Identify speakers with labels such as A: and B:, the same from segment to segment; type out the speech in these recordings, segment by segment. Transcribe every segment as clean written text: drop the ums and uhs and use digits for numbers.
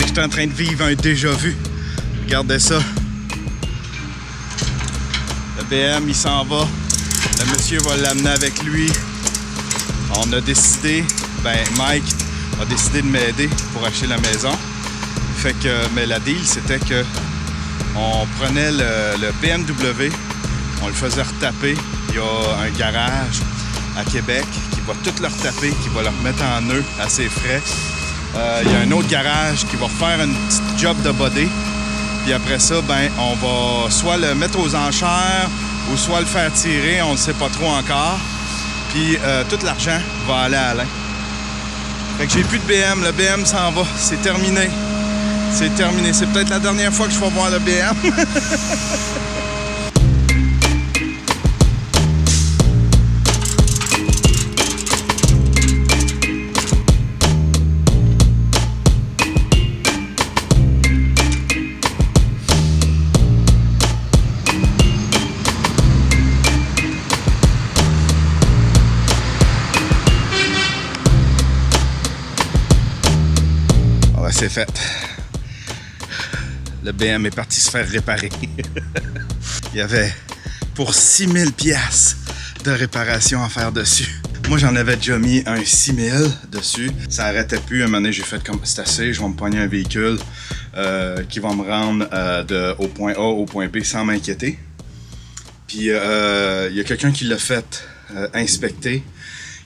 A: que j'étais en train de vivre un déjà-vu. Regardez ça. Le BM, il s'en va. Le monsieur va l'amener avec lui. On a décidé, Mike a décidé de m'aider pour acheter la maison. Fait que, mais la deal, c'était que on prenait le BMW, on le faisait retaper. Il y a un garage à Québec qui va tout le retaper, qui va le remettre en nœud à ses frais. Il y a un autre garage qui va faire une petite job de body. Puis après ça, on va soit le mettre aux enchères ou soit le faire tirer, on ne sait pas trop encore. Puis tout l'argent va aller à Alain. Fait que j'ai plus de BM, le BM s'en va, c'est terminé. C'est terminé, c'est peut-être la dernière fois que je vais voir le BM. C'est fait. Le BM est parti se faire réparer. Il y avait pour 6000 pièces de réparation à faire dessus. Moi, j'en avais déjà mis un 6000 dessus. Ça arrêtait plus. Un moment donné, j'ai fait comme c'est assez. Je vais me pogner un véhicule qui va me rendre au point A au point B sans m'inquiéter. Puis, il y a quelqu'un qui l'a fait inspecter,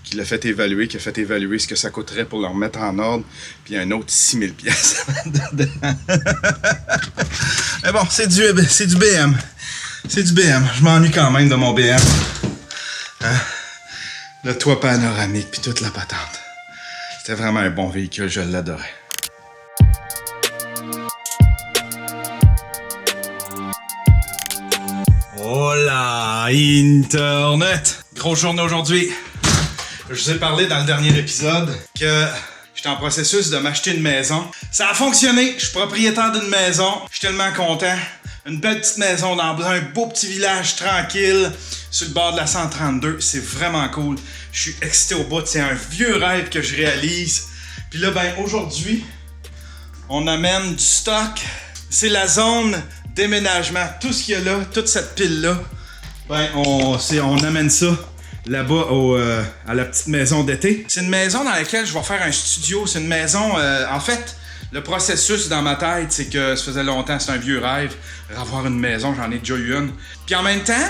A: qui l'a fait évaluer, qui a fait évaluer ce que ça coûterait pour le remettre en ordre, puis un autre 6000 pièces. Mais bon, c'est du BM. C'est du BM. Je m'ennuie quand même de mon BM. Hein? Le toit panoramique, puis toute la patente. C'était vraiment un bon véhicule, je l'adorais. Hola, Internet! Grosse journée aujourd'hui. Je vous ai parlé dans le dernier épisode que j'étais en processus de m'acheter une maison. Ça a fonctionné. Je suis propriétaire d'une maison. Je suis tellement content. Une belle petite maison dans un beau petit village tranquille sur le bord de la 132. C'est vraiment cool. Je suis excité au bout. C'est un vieux rêve que je réalise. Puis là, aujourd'hui, on amène du stock. C'est la zone déménagement. Tout ce qu'il y a là, toute cette pile-là, on amène ça là-bas à la petite maison d'été. C'est une maison dans laquelle je vais faire un studio. C'est une maison... en fait, le processus dans ma tête, c'est que ça faisait longtemps, c'est un vieux rêve, avoir une maison, j'en ai déjà eu une. Puis en même temps,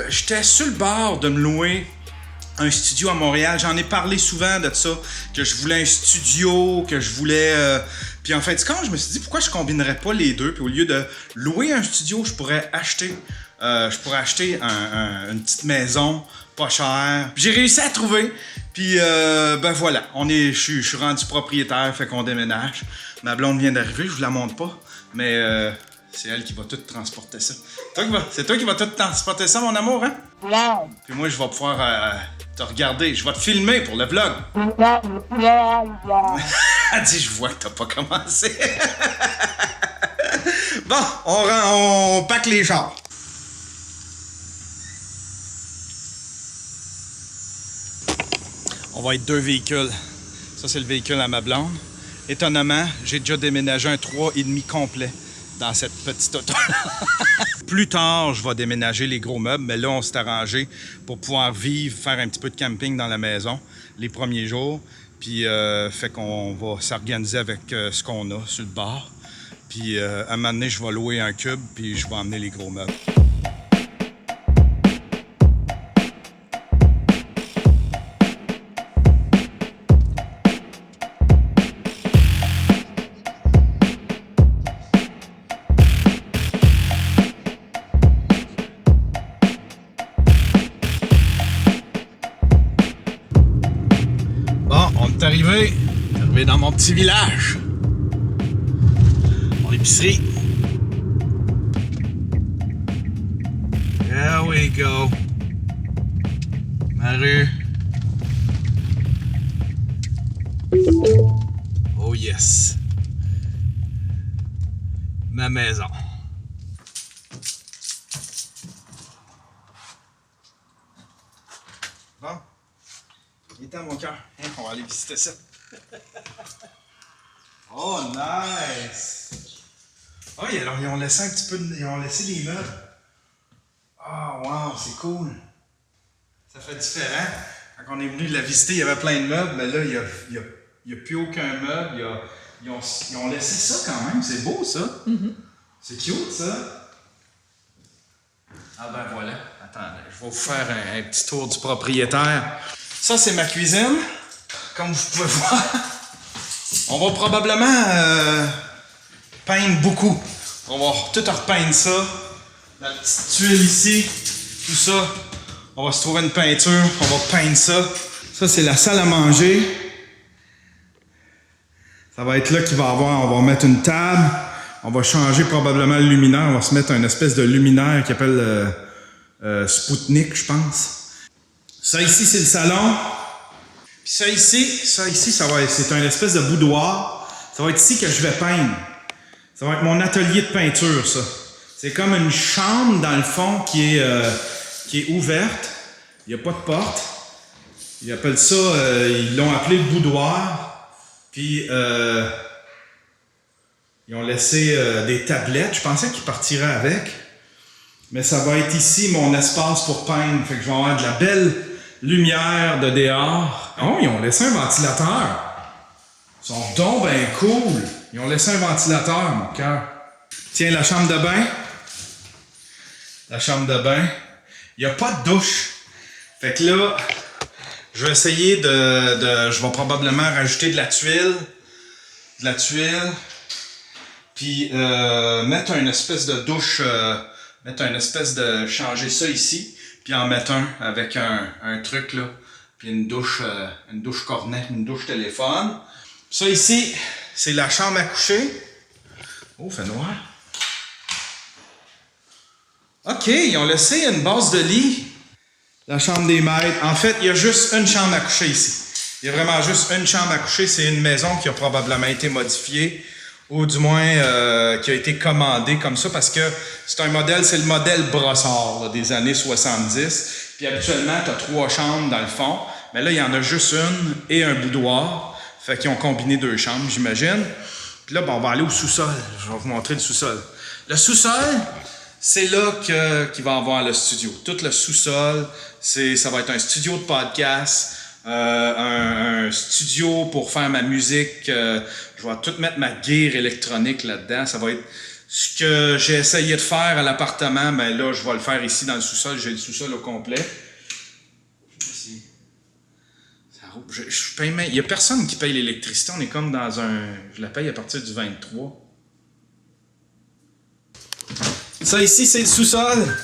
A: j'étais sur le bord de me louer un studio à Montréal. J'en ai parlé souvent de ça, que je voulais un studio, que je voulais... Puis en fait, quand je me suis dit, pourquoi je combinerais pas les deux? Puis au lieu de louer un studio, je pourrais acheter une petite maison, pas chère. J'ai réussi à trouver. Puis voilà, je suis rendu propriétaire, fait qu'on déménage. Ma blonde vient d'arriver, je vous la montre pas, mais c'est elle qui va tout transporter ça. C'est toi qui vas tout transporter ça, mon amour, hein?
B: Non.
A: Puis moi, je vais pouvoir te regarder, je vais te filmer pour le vlog. Elle dit, je vois que t'as pas commencé. Bon, on pack les chars. On va être deux véhicules. Ça, c'est le véhicule à ma blonde. Étonnamment, j'ai déjà déménagé un 3,5 complet dans cette petite auto. Plus tard, je vais déménager les gros meubles, mais là, on s'est arrangé pour pouvoir vivre, faire un petit peu de camping dans la maison les premiers jours. Puis, fait qu'on va s'organiser avec ce qu'on a sur le bord. Puis, à un moment donné, je vais louer un cube, puis je vais emmener les gros meubles. Arrivé dans mon petit village. Mon épicerie. There we go. Ma rue. Oh yes. Ma maison. Bon. Il est temps, mon cœur. Hein, on va aller visiter ça. Oh, nice! Oh, alors, ils ont laissé un petit peu ils ont laissé les meubles. Ah, oh, wow, c'est cool. Ça fait différent. Quand on est venu la visiter, il y avait plein de meubles, mais là, il y a plus aucun meuble. Ils ont laissé ça quand même. C'est beau, ça. Mm-hmm. C'est cute, ça. Ah ben voilà. Attendez, je vais vous faire un petit tour du propriétaire. Ça, c'est ma cuisine. Comme vous pouvez voir, on va probablement peindre beaucoup. On va tout repeindre ça. La petite tuile ici, tout ça. On va se trouver une peinture, on va peindre ça. Ça, c'est la salle à manger. Ça va être là qu'il va y avoir, on va mettre une table. On va changer probablement le luminaire. On va se mettre une espèce de luminaire qui s'appelle Spoutnik, je pense. Ça ici, c'est le salon. Puis ça ici, c'est un espèce de boudoir. Ça va être ici que je vais peindre. Ça va être mon atelier de peinture, ça. C'est comme une chambre, dans le fond, qui est ouverte. Il n'y a pas de porte. Ils appellent ça, ils l'ont appelé le boudoir. Puis, ils ont laissé des tablettes. Je pensais qu'ils partiraient avec. Mais ça va être ici mon espace pour peindre. Fait que je vais avoir de la belle lumière de dehors. Oh, ils ont laissé un ventilateur. Ils sont donc ben cool. Ils ont laissé un ventilateur, mon cœur. Tiens, la chambre de bain. La chambre de bain. Il n'y a pas de douche. Fait que là, je vais essayer je vais probablement rajouter de la tuile. Puis mettre une espèce de douche. Changer ça ici. Puis en mettre un avec un truc là. Puis une douche cornet, une douche téléphone. Ça ici, c'est la chambre à coucher. Oh, fait noir. OK, ils ont laissé une base de lit. La chambre des maîtres. En fait, il y a juste une chambre à coucher ici. Il y a vraiment juste une chambre à coucher. C'est une maison qui a probablement été modifiée. Ou du moins qui a été commandée comme ça parce que c'est le modèle Brossard là, des années 70. Puis habituellement, tu as 3 chambres dans le fond. Mais là, il y en a juste une et un boudoir. Fait qu'ils ont combiné 2 chambres, j'imagine. Puis là, on va aller au sous-sol. Je vais vous montrer le sous-sol. Le sous-sol, c'est là qu'il va y avoir le studio. Tout le sous-sol, ça va être un studio de podcast, un studio pour faire ma musique. Je vais tout mettre ma gear électronique là-dedans. Ça va être ce que j'ai essayé de faire à l'appartement. Ben là, je vais le faire ici dans le sous-sol. J'ai le sous-sol au complet. Il n'y a personne qui paye l'électricité. On est comme dans je la paye à partir du 23. Ça ici, c'est le sous-sol.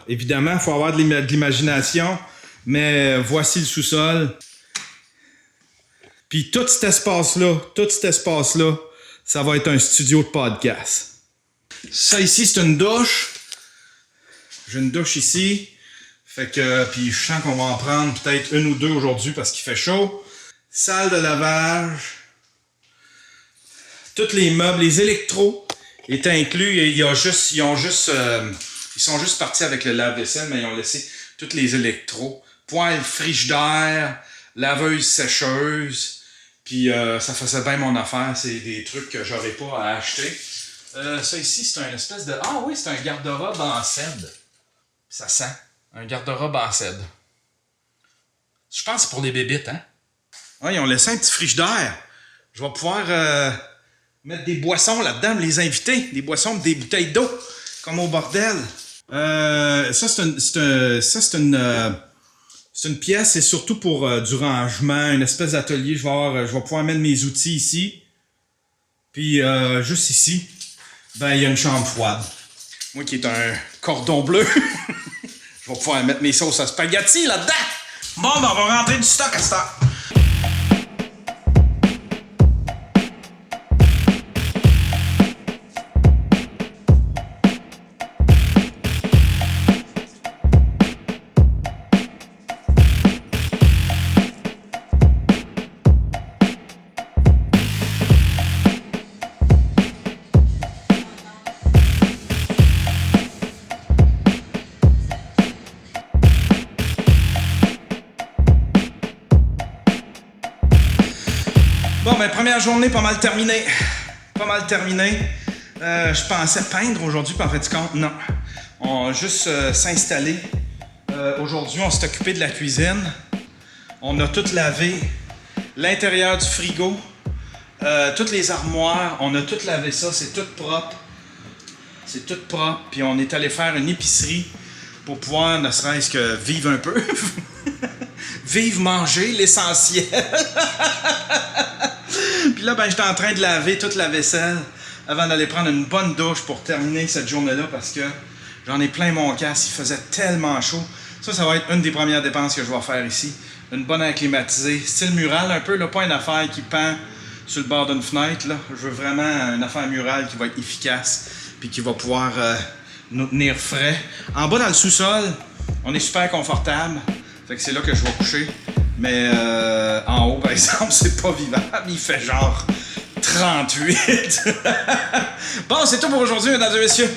A: Évidemment, il faut avoir de l'imagination. Mais voici le sous-sol. Puis tout cet espace-là, ça va être un studio de podcast. Ça ici, c'est une douche. J'ai une douche ici. Fait que, puis je sens qu'on va en prendre peut-être 1 ou 2 aujourd'hui parce qu'il fait chaud. Salle de lavage. Tous les meubles, les électros étaient inclus. Et ils sont juste partis avec le lave-vaisselle, mais ils ont laissé tous les électros. Poêle frigidaire, laveuse sécheuse. Puis ça faisait bien mon affaire. C'est des trucs que j'aurais pas à acheter. Ça ici, c'est un espèce de... Ah oui, c'est un garde-robe en cèdre. Ça sent. Un garde-robe en cèdre. Je pense que c'est pour les bébites, hein? Ah, ils ont laissé un petit frigidaire. Je vais pouvoir mettre des boissons là-dedans, les inviter. Des boissons, des bouteilles d'eau, comme au bordel. C'est une pièce, c'est surtout pour du rangement, une espèce d'atelier. Je vais pouvoir mettre mes outils ici. Puis juste ici, ben il y a une chambre froide. Moi qui est un cordon bleu, je vais pouvoir mettre mes sauces à spaghetti là-dedans. Bon, ben on va rentrer du stock à cette heure. Bon, ben, première journée pas mal terminée. Pas mal terminée. Je pensais peindre aujourd'hui, puis en fait, compte, non. On va juste s'installer. Aujourd'hui, on s'est occupé de la cuisine. On a tout lavé. L'intérieur du frigo. Toutes les armoires. On a tout lavé ça. C'est tout propre. C'est tout propre. Puis on est allé faire une épicerie pour pouvoir, ne serait-ce que vivre un peu. Vivre, manger, l'essentiel. Puis là, ben, j'étais en train de laver toute la vaisselle avant d'aller prendre une bonne douche pour terminer cette journée-là parce que j'en ai plein mon casque. Il faisait tellement chaud. Ça va être une des premières dépenses que je vais faire ici. Une bonne air climatisée. Style mural un peu, là, pas une affaire qui pend sur le bord d'une fenêtre. Là. Je veux vraiment une affaire murale qui va être efficace puis qui va pouvoir nous tenir frais. En bas, dans le sous-sol, on est super confortable. Fait que c'est là que je vais coucher. Mais en haut, par exemple, c'est pas vivable. Il fait genre 38. Bon, c'est tout pour aujourd'hui, mesdames et messieurs.